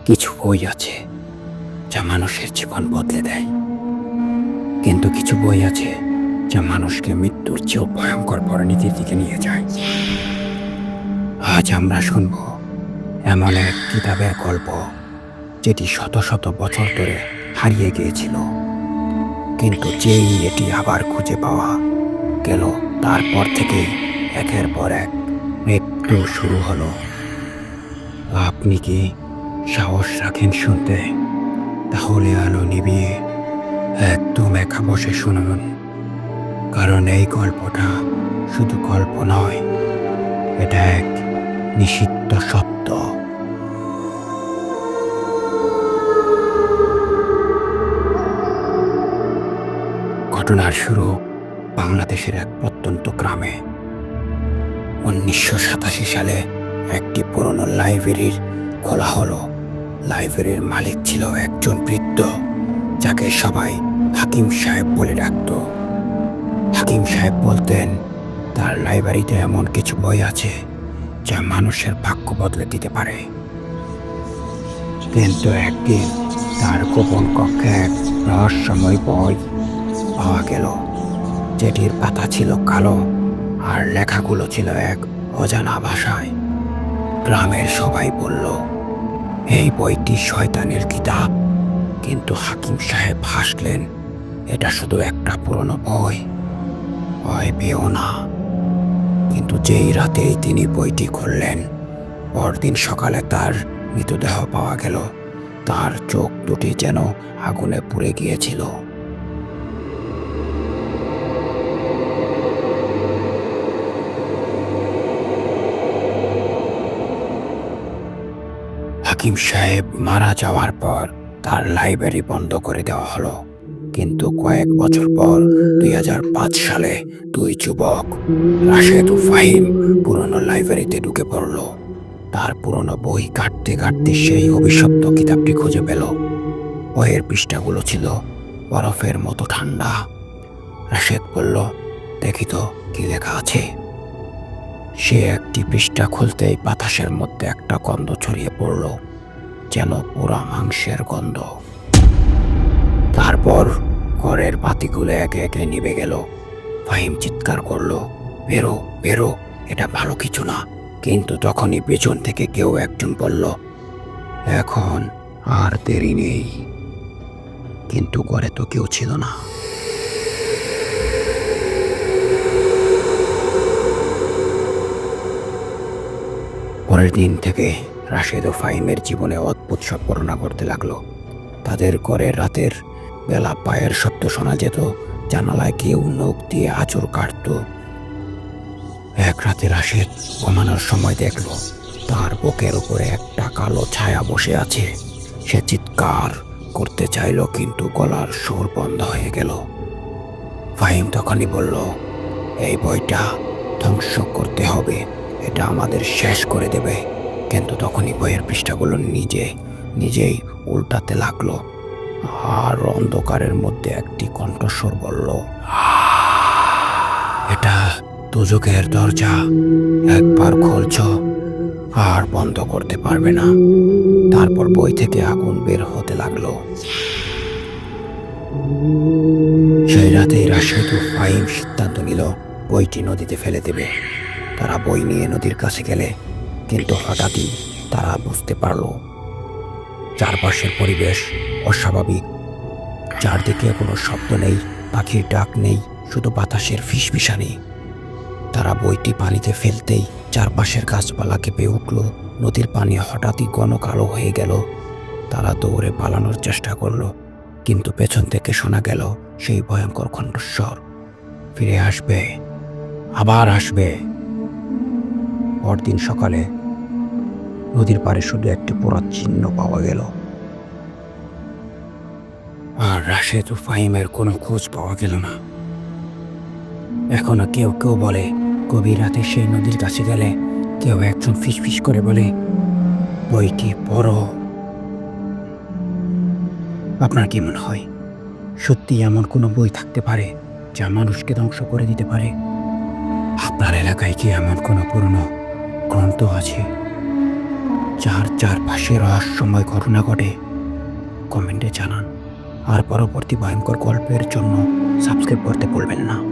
কিছু বই আছে যা মানুষের জীবন বদলে দেয়, কিন্তু কিছু বই আছে যা মানুষকে মৃত্যুর চেয়েও ভয়ঙ্কর পরিণতির দিকে নিয়ে যায়। আজ আমরা শুনব এমন এক কিতাবের গল্প যেটি শত শত বছর ধরে হারিয়ে গিয়েছিল, কিন্তু যেই এটি আবার খুঁজে পাওয়া গেল তারপর থেকে একের পর এক মৃত্যু শুরু হলো। আপনি কি সাহস রাখেন শুনতে? তাহলে আলো নিভিয়ে একদম একা বসে শুনুন, কারণ এই গল্পটা শুধু গল্প নয়, এটা এক নিষিদ্ধ সত্য। ঘটনার শুরু বাংলাদেশের এক প্রত্যন্ত গ্রামে। 1987 সালে একটি পুরনো লাইব্রেরির খোলা হলো। লাইব্রেরির মালিক ছিল একজন বৃদ্ধ, যাকে সবাই হাকিম সাহেব বলে ডাকত। হাকিম সাহেব বলতেন তার লাইব্রেরিতে এমন কিছু বই আছে যা মানুষের ভাগ্য বদলে দিতে পারে। কিন্তু একদিন তার গোপন কক্ষে এক রহস্যময় বই পাওয়া গেল, যেটির পাতা ছিল কালো আর লেখাগুলো ছিল এক অজানা ভাষায়। গ্রামের সবাই বলল এই বইটি শয়তানের কিতাব, কিন্তু হাকিম সাহেব হাসলেন, এটা শুধু একটা পুরনো বই, ভয় পেও না। কিন্তু যেই রাতেই তিনি বইটি খুললেন, পরদিন সকালে তার মৃতদেহ পাওয়া গেল। তার চোখ দুটি যেন আগুনে পুড়ে গিয়েছিল। হাকিম সাহেব মারা যাওয়ার পর তার লাইব্রেরি বন্ধ করে দেওয়া হলো। কিন্তু কয়েক বছর পর 2005 সালে দুই যুবক রাশেদ ও ফাহিম পুরনো লাইব্রেরিতে ঢুকে পড়ল। তার পুরনো বই কাটতে কাটতে সেই অভিশপ্ত কিতাবটি খুঁজে পেল। বইয়ের পৃষ্ঠাগুলো ছিল বরফের মতো ঠান্ডা। রাশেদ বলল, দেখি তো কি লেখা আছে। সে একটি পৃষ্ঠা খুলতেই বাতাসের মধ্যে একটা গন্ধ ছড়িয়ে পড়ল, যেন পোড়া মাংসের গন্ধ। তারপর ঘরের বাতিগুলো একে একে নিভে গেল। ফাহিম চিৎকার করলো, বেরো বেরো, এটা ভালো কিছু না। কিন্তু তখনই পেছন থেকে কেউ একজন বলল, এখন আর দেরি নেই। কিন্তু ঘরে তো কেউ ছিল না। পরের দিন থেকে রাশেদ ও ফাহিমের জীবনে অদ্ভুত সব ঘটনা ঘটতে লাগলো। তাদের ঘরে রাতের বেলা পায়ের শব্দ শোনা যেত, জানালায় কেউ নখ দিয়ে আঁচড় কাটত। এক রাতে রাশেদ ঘুমানোর সময় দেখলো তার বুকের উপরে একটা কালো ছায়া বসে আছে। সে চিৎকার করতে চাইল, কিন্তু গলার সুর বন্ধ হয়ে গেল। ফাহিম তখনই বলল, এই বইটা ধ্বংস করতে হবে, এটা আমাদের শেষ করে দেবে। কিন্তু তখনই বইয়ের পৃষ্ঠাগুলো নিজেই উল্টাতে লাগলো, আর অন্ধকারের মধ্যে একটি কণ্ঠস্বর বলল, এটা দোজখের দরজা, একবার খুলছ আর বন্ধ করতে পারবে না। তারপর বই থেকে আগুন বের হতে লাগলো। সেই রাতেই রাশেদ ও ফাহিম সিদ্ধান্ত নিল বইটি নদীতে ফেলে দেবে। তারা বই নিয়ে নদীর কাছে গেলে, কিন্তু হঠাৎই তারা বুঝতে পারল চারপাশের পরিবেশ অস্বাভাবিক। চারদিকে কোনো শব্দ নেই, পাখির ডাক নেই, শুধু বাতাসের ফিসফিসানি। তারা বইটি পানিতে ফেলতেই চারপাশের গাছপালা কেঁপে উঠল। নদীর পানি হঠাৎই ঘন কালো হয়ে গেল। তারা দৌড়ে পালানোর চেষ্টা করলো, কিন্তু পেছন থেকে শোনা গেল সেই ভয়ঙ্কর কণ্ঠস্বর, ফিরে আসবে, আবার আসবে। পরদিন সকালে নদীর পাড়ে শুধু একটি পোড়া চিহ্ন পাওয়া গেল, আর রাশেদ ও ফাহিমের কোনো খোঁজ পাওয়া গেল না। এখনো কেউ কেউ বলে গভীর রাতে সেই নদীর কাছে গেলে কেউ একজন ফিসফিস করে বলে, বইটি পড়ো। আপনার কি মনে হয়, সত্যি এমন কোনো বই থাকতে পারে যা মানুষকে ধ্বংস করে দিতে পারে? আপনার এলাকায় কি এমন কোনো পুরনো গ্রন্থ আছে যার চারপাশে রহস্যময় ঘটনা ঘটে কমেন্টে জানান। আর পরবর্তী ভয়ঙ্কর গল্পের জন্য সাবস্ক্রাইব করতে ভুলবেন না।